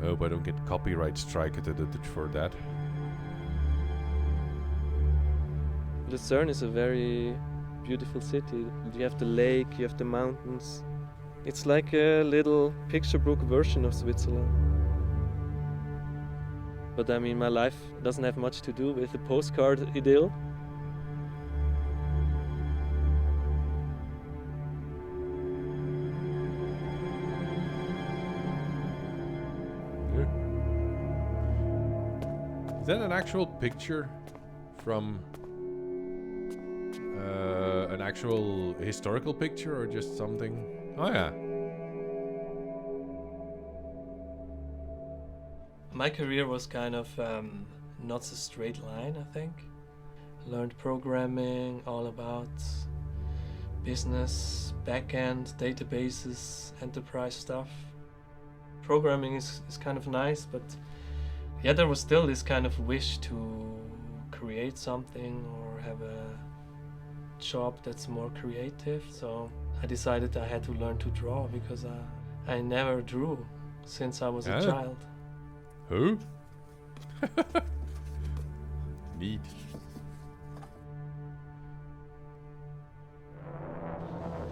Hope I don't get copyright strike for that. Lucerne is a very beautiful city. You have the lake, you have the mountains. It's like a little picture book version of Switzerland. But I mean, my life doesn't have much to do with the postcard idyll. Is that an actual picture from an actual historical picture or just something? Oh yeah. My career was kind of not a straight line, I think. Learned programming, all about business, backend, databases, enterprise stuff. Programming is kind of nice, but yeah, there was still this kind of wish to create something or have a job that's more creative. So I decided I had to learn to draw because I never drew since I was a child. Who? Neat.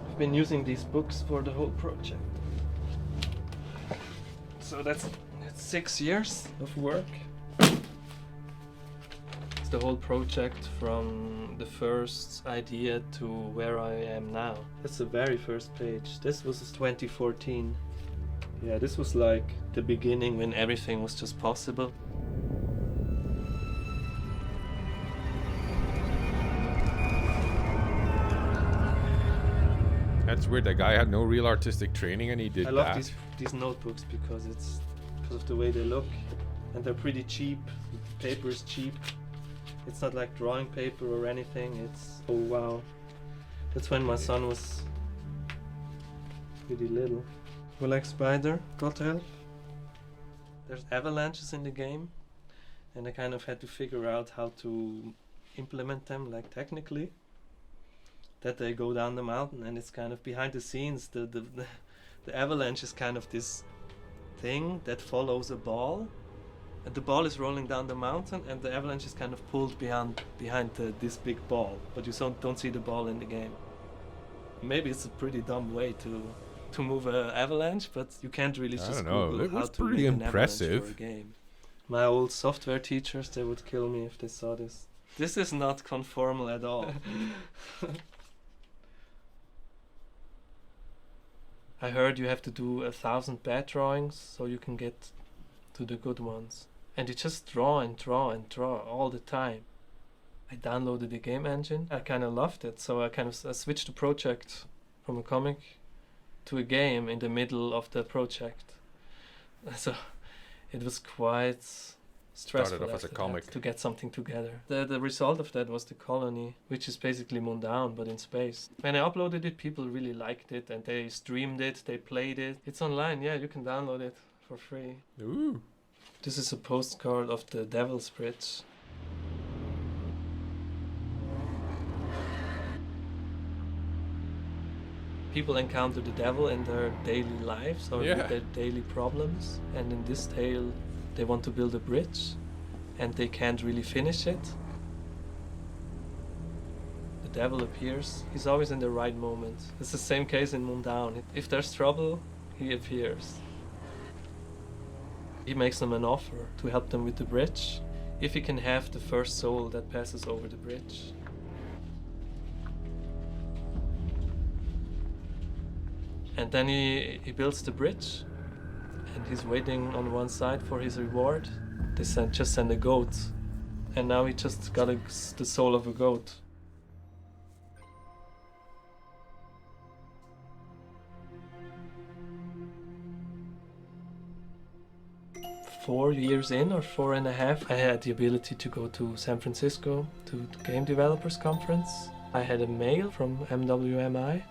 I've been using these books for the whole project. So that's 6 years of work. It's the whole project from the first idea to where I am now. That's the very first page. This was 2014. Yeah, this was like the beginning when everything was just possible. That's weird. That guy had no real artistic training and he did that. I love these notebooks because of the way they look, and they're pretty cheap. The paper is cheap. It's not like drawing paper or anything. It's oh wow. That's when my son was pretty little. Black Spider, God help. There's avalanches in the game, and I kind of had to figure out how to implement them, like technically. That they go down the mountain, and it's kind of behind the scenes. The avalanche is kind of this thing that follows a ball, and the ball is rolling down the mountain, and the avalanche is kind of pulled behind this big ball, but you don't see the ball in the game. Maybe it's a pretty dumb way to move an avalanche, but you can't really just Google how to make an avalanche for a game. My old software teachers, they would kill me if they saw this. This is not conformal at all. I heard you have to do 1,000 bad drawings so you can get to the good ones. And you just draw and draw and draw all the time. I downloaded the game engine. I kind of loved it, so I switched the project from a comic to a game in the middle of the project. So it was quite stressful. Started off as a comic to get something together. The result of that was the Colony, which is basically Mundown but in space. When I uploaded it, people really liked it, and they streamed it, they played it. It's online, yeah, you can download it for free. Ooh. This is a postcard of the Devil's Bridge. People encounter the devil in their daily lives or with their daily problems, and in this tale they want to build a bridge and they can't really finish it. The devil appears. He's always in the right moment. It's the same case in Mundown. If there's trouble, he appears. He makes them an offer to help them with the bridge if he can have the first soul that passes over the bridge. And then he builds the bridge, and he's waiting on one side for his reward. They just send a goat, and now he just got the soul of a goat. Four years in, or 4.5, I had the ability to go to San Francisco to the Game Developers Conference. I had a mail from MWMI.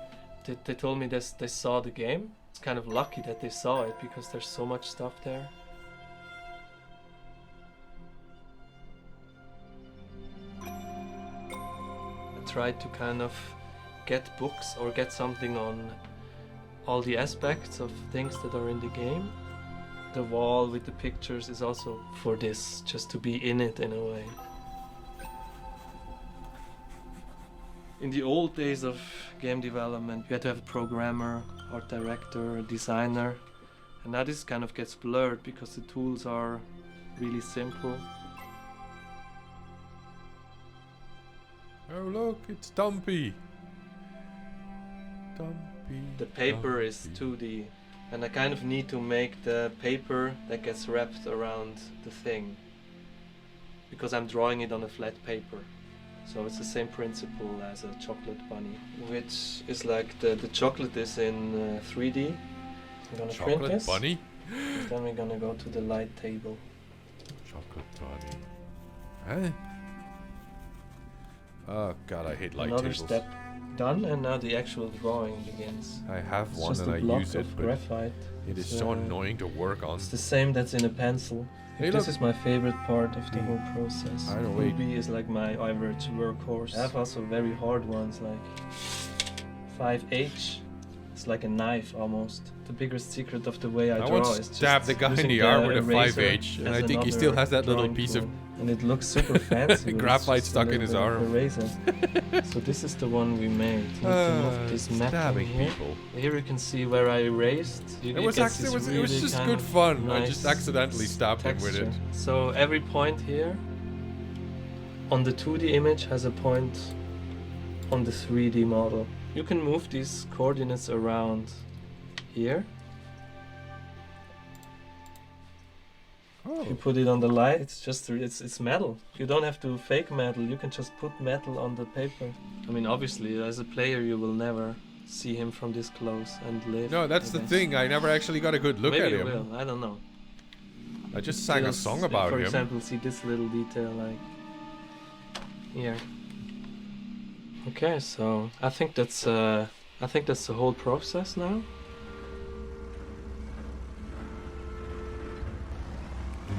They told me they saw the game. It's kind of lucky that they saw it because there's so much stuff there. I tried to kind of get books or get something on all the aspects of things that are in the game. The wall with the pictures is also for this, just to be in it in a way. In the old days of game development, you had to have a programmer, art director, a designer, and now this kind of gets blurred because the tools are really simple. Oh look, it's Dumpy. Dumpy. The paper Dumpy. is 2D, and I kind of need to make the paper that gets wrapped around the thing, because I'm drawing it on a flat paper. So it's the same principle as a chocolate bunny, which is like the chocolate is in 3D. I'm gonna print Chocolate this. bunny? Then we're gonna go to the light table. Chocolate bunny. Huh? Oh god, I hate light Another tables. step done, and now the actual drawing begins. I have It's one just and a I block use it, of but graphite. it is It's, so annoying to work on. It's the same that's in a pencil. Hey, This look. is my favorite part of the whole process. I don't wait. Ruby is like my average workhorse. I have also very hard ones like 5H. It's like a knife almost. The biggest secret of the way I draw once is just stabbed the guy in using the arm with a eraser 5H, and as I think he another still has that little drawing piece of tool. And it looks super fancy. but it's graphite just a stuck in little his bit of arm. Eraser. So this is the one we made. You need to move this map in stabbing here. people. Here you can see where I erased. It was actually it was just good fun. I just accidentally stabbed him with it. So every point here on the 2D image has a point on the 3D model. You can move these coordinates around here. Oh. If you put it on the light, it's metal. You don't have to fake metal. You can just put metal on the paper. I mean, obviously, as a player, you will never see him from this close and live. No, that's I the guess. thing. I never actually got a good look Maybe at you him. will. I don't know. I just sang a Just, song about for him. example, see this little detail like here. Okay, so I think that's the whole process now.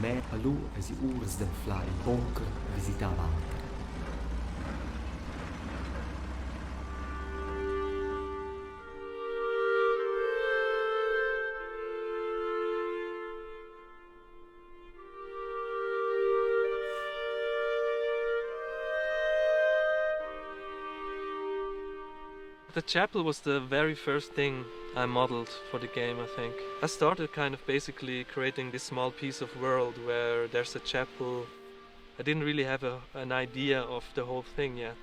Mer alu as i urs den fla il bunker visitava altre. The chapel was the very first thing I modeled for the game, I think. I started kind of basically creating this small piece of world where there's a chapel. I didn't really have an idea of the whole thing yet.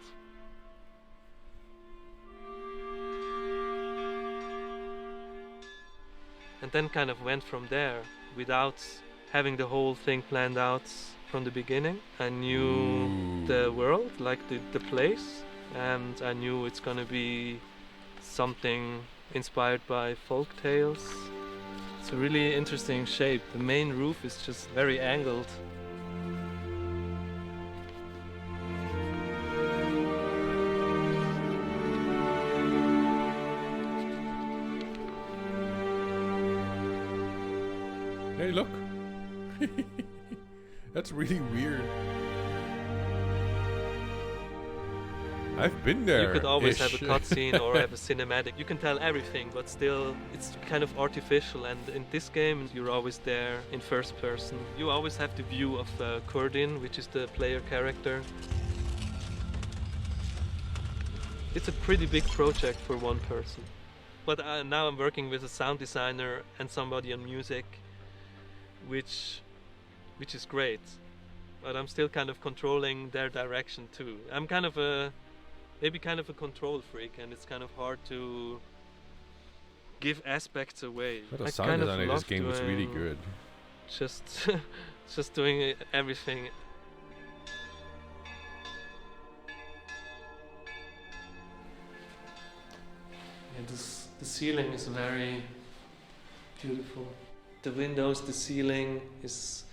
And then kind of went from there without having the whole thing planned out from the beginning. I knew the world, like the place, and I knew it's gonna be something inspired by folk tales. It's a really interesting shape. The main roof is just very angled. Hey, look. That's really weird. I've been there. You could always have a cutscene or have a cinematic. You can tell everything, but still it's kind of artificial. And in this game, you're always there in first person. You always have the view of Kurdin, which is the player character. It's a pretty big project for one person. But now I'm working with a sound designer and somebody on music, which is great. But I'm still kind of controlling their direction too. I'm kind of maybe kind of a control freak, and it's kind of hard to give aspects away. But the I sound kind of design of this love game was really doing good. just doing everything. Yeah, the ceiling is very beautiful. The windows, the ceiling is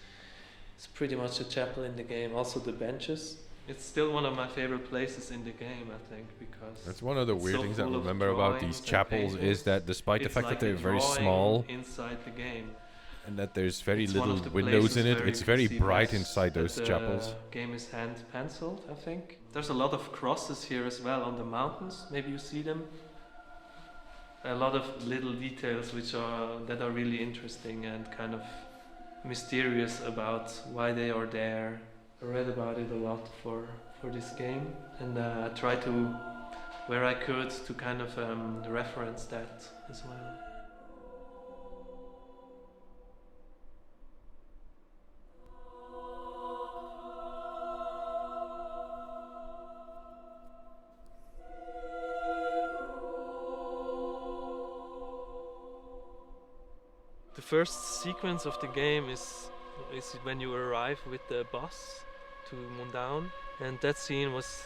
pretty much a chapel in the game. Also the benches. It's still one of my favorite places in the game, I think, because That's one of the it's weird so things I full of remember about drawings these and chapels paintings. is that despite the It's fact like that they're a very drawing small inside the game. and that there's very It's one little of the windows places in it, where it's you can very see bright best inside that those the chapels. game is hand penciled, I think. There's a lot of crosses here as well on the mountains. Maybe you see them. A lot of little details that are really interesting and kind of mysterious about why they are there. I read about it a lot for this game, and I tried to, where I could, to kind of reference that as well. The first sequence of the game is when you arrive with the bus to Mundown, and that scene was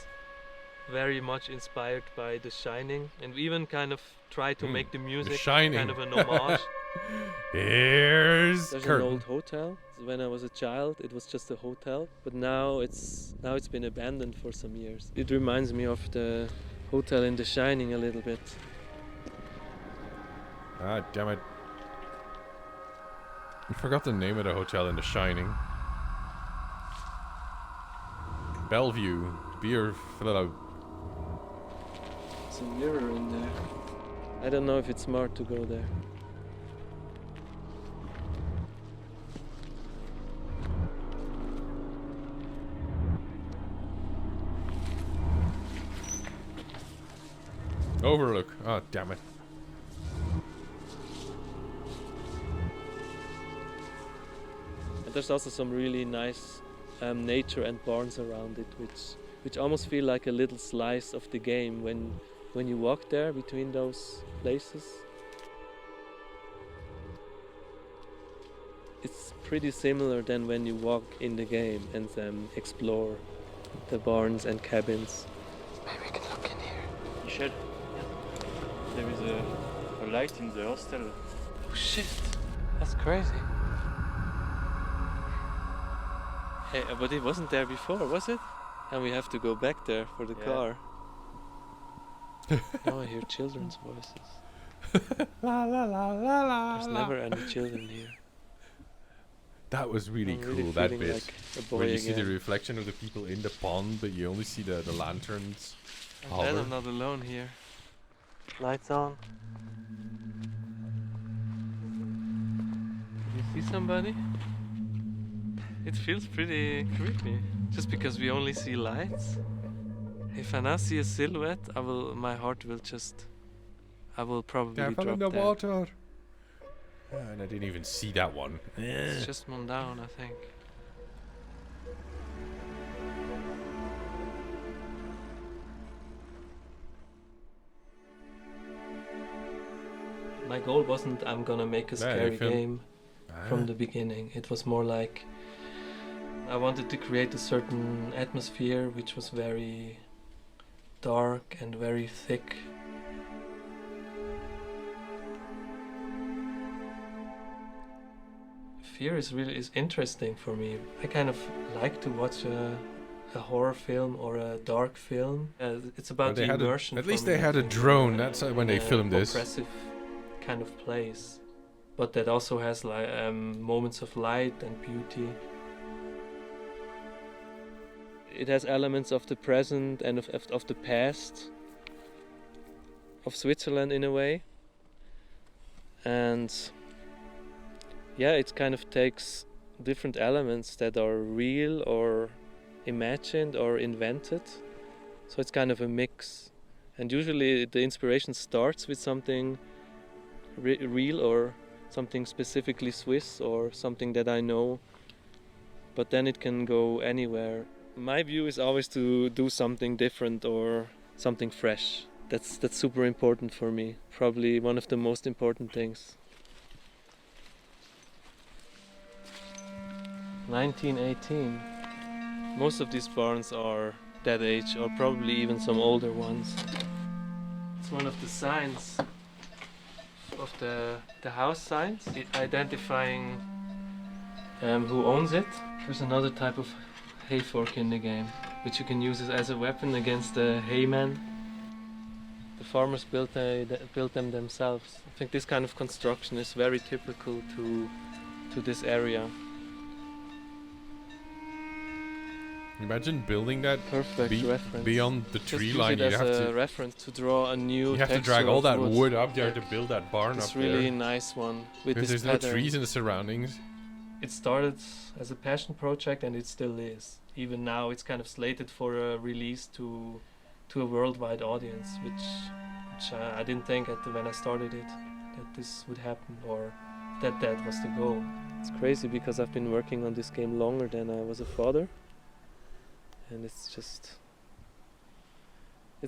very much inspired by The Shining, and we even kind of tried to make the music Shining. kind of an homage. Here's There's curtain. an old hotel. When I was a child, it was just a hotel, but now it's been abandoned for some years. It reminds me of the hotel in The Shining a little bit. Ah, damn it. I forgot the name of the hotel in The Shining. Bellevue. Beer. There's a mirror in there. I don't know if it's smart to go there. Overlook. Oh, damn it. And there's also some really nice nature and barns around it, which almost feel like a little slice of the game when you walk there between those places. It's pretty similar than when you walk in the game and explore the barns and cabins. Maybe we can look in here. Michel, there is a light in the hostel. Oh shit, that's crazy. Hey, but it wasn't there before, was it? And we have to go back there for the car. Now I hear children's voices. La la la la la. There's never any children here. That was really I'm cool, really that feeling bit. like a boy Where you see the again. reflection of the people in the pond, but you only see the lanterns. I'm glad hover. I'm not alone here. Lights on. You see somebody? It feels pretty creepy, just because we only see lights. If I now see a silhouette, my heart will I will probably Careful drop in the dead. water. And I didn't even see that one. It's just Mundown, I think. My goal wasn't I'm gonna make a scary game from the beginning. It was more like I wanted to create a certain atmosphere which was very dark and very thick. Fear is interesting for me. I kind of like to watch a horror film or a dark film. It's about the immersion. At least for me, they I had a think, drone. That's when they filmed this. Oppressive kind of place, but that also has like moments of light and beauty. It has elements of the present and of the past of Switzerland in a way, and yeah, it kind of takes different elements that are real or imagined or invented, so it's kind of a mix. And usually the inspiration starts with something real or something specifically Swiss or something that I know, but then it can go anywhere. My view is always to do something different or something fresh. That's super important for me. Probably one of the most important things. 1918. Most of these barns are that age, or probably even some older ones. It's one of the signs of the house signs, identifying who owns it. There's another type of hay fork in the game, which you can use as a weapon against the haymen. The farmers built them themselves. I think this kind of construction is very typical to this area. Imagine building that Perfect reference. beyond the Just tree use line. it You as have a to reference to draw a new. you have to texture drag all of that wood up there Yeah. to build that barn It's up really there. nice one with Because this there's no pattern. trees in the surroundings. it started as a passion project, and it still is. Even now, it's kind of slated for a release to a worldwide audience, which I didn't think when I started it that this would happen, or that was the goal. It's crazy because I've been working on this game longer than I was a father, and it's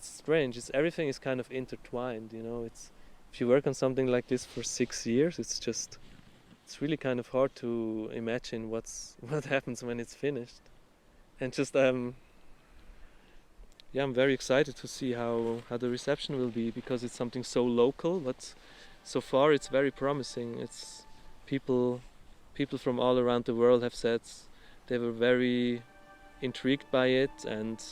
strange. Everything is kind of intertwined, you know. If you work on something like this for 6 years, it's really kind of hard to imagine what happens when it's finished. And just I'm very excited to see how the reception will be, because it's something so local, but so far it's very promising. It's people from all around the world have said they were very intrigued by it, and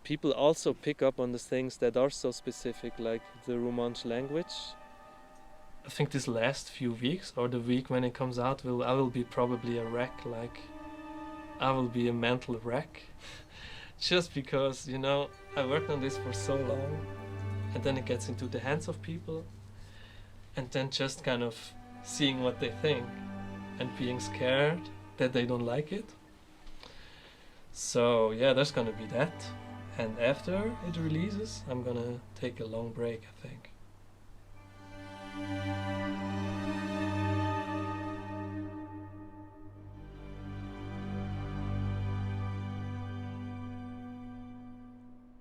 people also pick up on the things that are so specific, like the Romansh language. I think this last few weeks, or the week when it comes out, I will be probably a wreck. Like, I will be a mental wreck. Just because, you know, I worked on this for so long, and then it gets into the hands of people, and then just kind of seeing what they think and being scared that they don't like it. So yeah, there's gonna be that. And after it releases, I'm gonna take a long break, I think.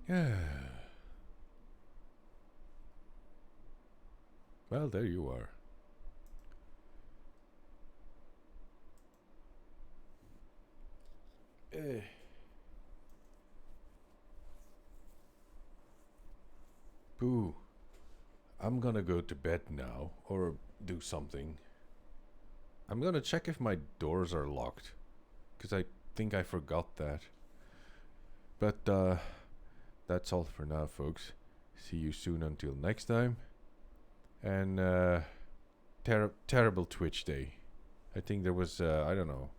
Yeah. Well, there you are. Boo. I'm gonna go to bed now, or do something. I'm gonna check if my doors are locked, because I think I forgot that. But that's all for now, folks. See you soon until next time. And terrible Twitch day. I think there was I don't know.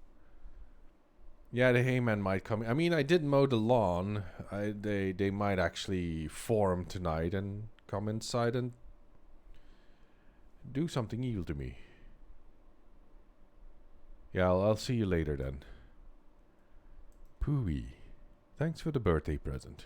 Yeah, the Hayman might come. I mean, I did mow the lawn. They might actually form tonight and come inside and do something evil to me. Yeah, I'll see you later then. Pooey. Thanks for the birthday present.